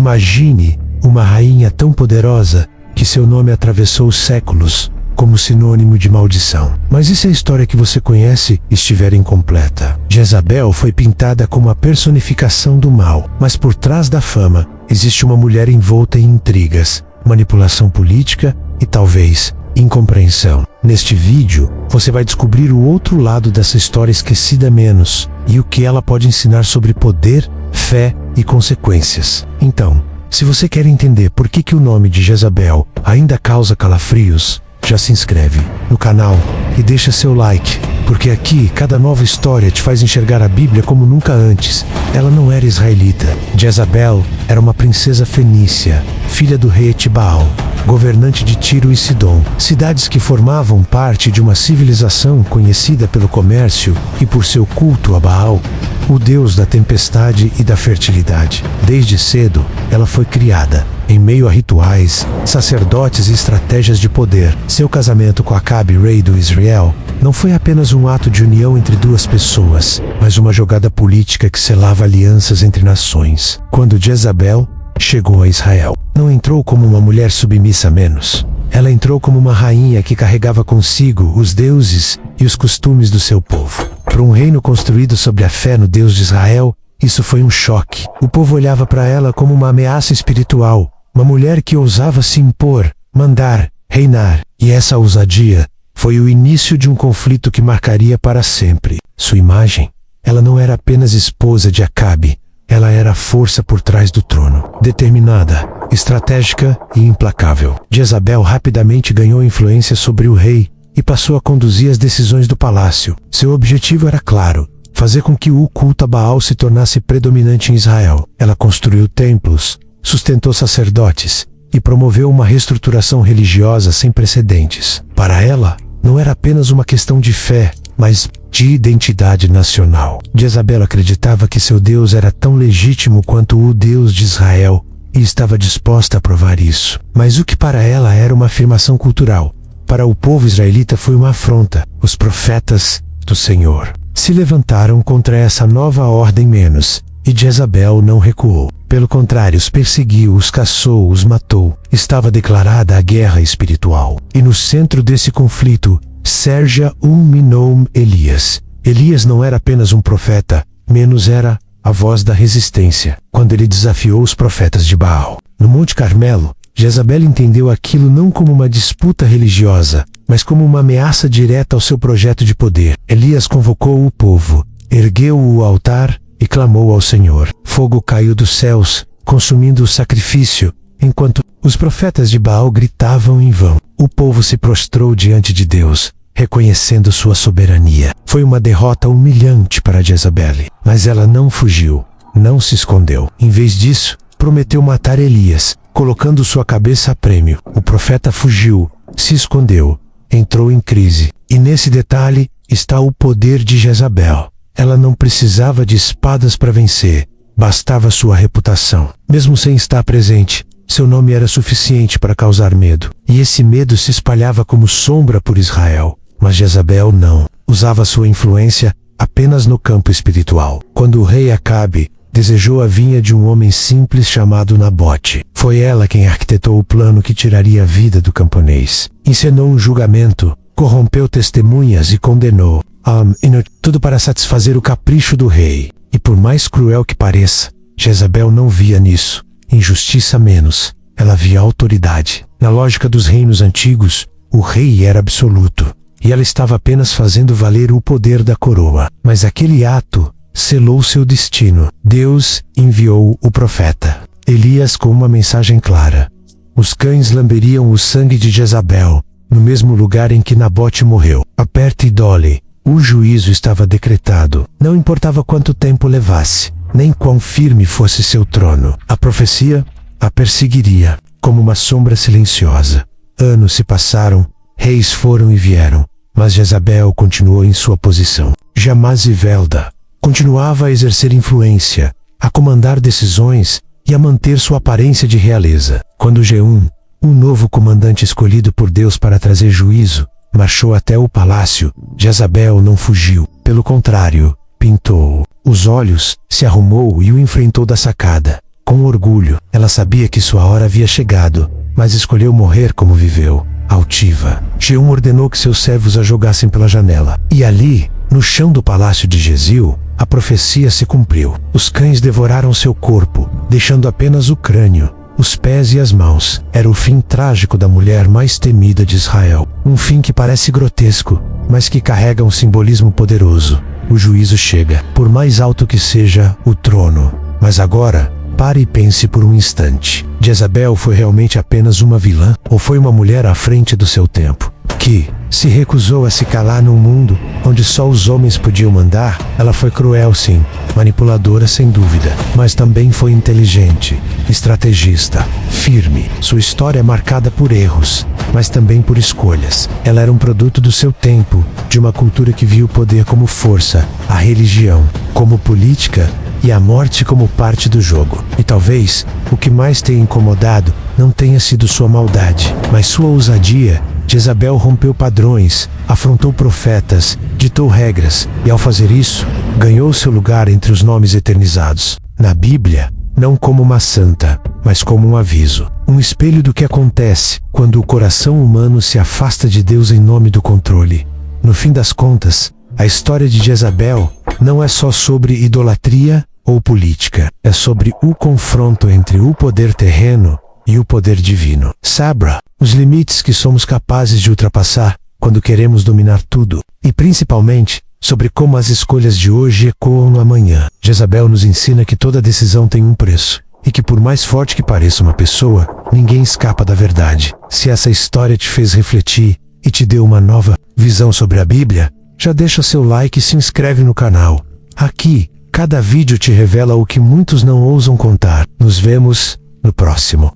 Imagine uma rainha tão poderosa que seu nome atravessou os séculos como sinônimo de maldição. Mas e se a história que você conhece estiver incompleta? Jezabel foi pintada como a personificação do mal, mas por trás da fama existe uma mulher envolta em intrigas, manipulação política e talvez incompreensão. Neste vídeo, você vai descobrir o outro lado dessa história esquecida menos e o que ela pode ensinar sobre poder, fé e consequências. Então, se você quer entender por que o nome de Jezabel ainda causa calafrios, já se inscreve no canal e deixa seu like, porque aqui cada nova história te faz enxergar a Bíblia como nunca antes. Ela não era israelita. Jezabel era uma princesa fenícia, filha do rei Etibaal, governante de Tiro e Sidom, cidades que formavam parte de uma civilização conhecida pelo comércio e por seu culto a Baal, o deus da tempestade e da fertilidade. Desde cedo, ela foi criada em meio a rituais, sacerdotes e estratégias de poder. Seu casamento com Acabe, rei do Israel, não foi apenas um ato de união entre duas pessoas, mas uma jogada política que selava alianças entre nações. Quando Jezabel chegou a Israel, não entrou como uma mulher submissa menos. Ela entrou como uma rainha que carregava consigo os deuses e os costumes do seu povo. Para um reino construído sobre a fé no Deus de Israel, isso foi um choque. O povo olhava para ela como uma ameaça espiritual, uma mulher que ousava se impor, mandar, reinar. E essa ousadia foi o início de um conflito que marcaria para sempre sua imagem. Ela não era apenas esposa de Acabe, ela era a força por trás do trono. Determinada, estratégica e implacável, Jezabel rapidamente ganhou influência sobre o rei e passou a conduzir as decisões do palácio. Seu objetivo era claro: fazer com que o culto a Baal se tornasse predominante em Israel. Ela construiu templos, sustentou sacerdotes e promoveu uma reestruturação religiosa sem precedentes. Para ela, não era apenas uma questão de fé, mas de identidade nacional. Jezabel acreditava que seu Deus era tão legítimo quanto o Deus de Israel e estava disposta a provar isso. Mas o que para ela era uma afirmação cultural, para o povo israelita foi uma afronta. Os profetas do Senhor se levantaram contra essa nova ordem menos, e Jezabel não recuou. Pelo contrário, os perseguiu, os caçou, os matou. Estava declarada a guerra espiritual. E no centro desse conflito, Serja Minom Elias. Elias não era apenas um profeta, menos era a voz da resistência. Quando ele desafiou os profetas de Baal no Monte Carmelo, Jezabel entendeu aquilo não como uma disputa religiosa, mas como uma ameaça direta ao seu projeto de poder. Elias convocou o povo, ergueu o altar e clamou ao Senhor. Fogo caiu dos céus, consumindo o sacrifício, enquanto os profetas de Baal gritavam em vão. O povo se prostrou diante de Deus, reconhecendo sua soberania. Foi uma derrota humilhante para Jezabel, mas ela não fugiu, não se escondeu. Em vez disso, prometeu matar Elias, colocando sua cabeça a prêmio. O profeta fugiu, se escondeu, entrou em crise. E nesse detalhe está o poder de Jezabel. Ela não precisava de espadas para vencer, bastava sua reputação. Mesmo sem estar presente, seu nome era suficiente para causar medo. E esse medo se espalhava como sombra por Israel. Mas Jezabel não. Usava sua influência apenas no campo espiritual. Quando o rei Acabe desejou a vinha de um homem simples chamado Nabote, foi ela quem arquitetou o plano que tiraria a vida do camponês. Encenou um julgamento, corrompeu testemunhas e condenou tudo para satisfazer o capricho do rei. E por mais cruel que pareça, Jezabel não via nisso injustiça menos, ela via autoridade. Na lógica dos reinos antigos, o rei era absoluto, e ela estava apenas fazendo valer o poder da coroa. Mas aquele ato selou seu destino. Deus enviou o profeta Elias com uma mensagem clara: os cães lamberiam o sangue de Jezabel, no mesmo lugar em que Nabote morreu. Aperte e dole. O juízo estava decretado. Não importava quanto tempo levasse, nem quão firme fosse seu trono. A profecia a perseguiria, como uma sombra silenciosa. Anos se passaram, reis foram e vieram, mas Jezabel continuou em sua posição. Jamazivelda continuava a exercer influência, a comandar decisões e a manter sua aparência de realeza. Quando Jehum, um novo comandante escolhido por Deus para trazer juízo, marchou até o palácio, Jezabel não fugiu. Pelo contrário, pintou os olhos, se arrumou e o enfrentou da sacada. com orgulho. Ela sabia que sua hora havia chegado, mas escolheu morrer como viveu, altiva. Jeú ordenou que seus servos a jogassem pela janela. E ali, no chão do palácio de Jezil, a profecia se cumpriu. Os cães devoraram seu corpo, deixando apenas o crânio, os pés e as mãos. Era o fim trágico da mulher mais temida de Israel. Um fim que parece grotesco, mas que carrega um simbolismo poderoso. O juízo chega, por mais alto que seja o trono. Mas agora, pare e pense por um instante. Jezabel foi realmente apenas uma vilã? Ou foi uma mulher à frente do seu tempo, que se recusou a se calar num mundo onde só os homens podiam mandar? Ela foi cruel, sim, manipuladora sem dúvida, mas também foi inteligente, estrategista, firme. Sua história é marcada por erros, mas também por escolhas. Ela era um produto do seu tempo, de uma cultura que via o poder como força, a religião como política e a morte como parte do jogo. E talvez o que mais tenha incomodado não tenha sido sua maldade, mas sua ousadia. Jezabel rompeu padrões, afrontou profetas, ditou regras, e ao fazer isso, ganhou seu lugar entre os nomes eternizados na Bíblia, não como uma santa, mas como um aviso, um espelho do que acontece quando o coração humano se afasta de Deus em nome do controle. No fim das contas, a história de Jezabel não é só sobre idolatria ou política, é sobre o confronto entre o poder terreno e o poder divino. Sabra, os limites que somos capazes de ultrapassar quando queremos dominar tudo, e principalmente sobre como as escolhas de hoje ecoam no amanhã. Jezabel nos ensina que toda decisão tem um preço, e que por mais forte que pareça uma pessoa, ninguém escapa da verdade. Se essa história te fez refletir e te deu uma nova visão sobre a Bíblia, já deixa seu like e se inscreve no canal. Aqui, cada vídeo te revela o que muitos não ousam contar. Nos vemos no próximo.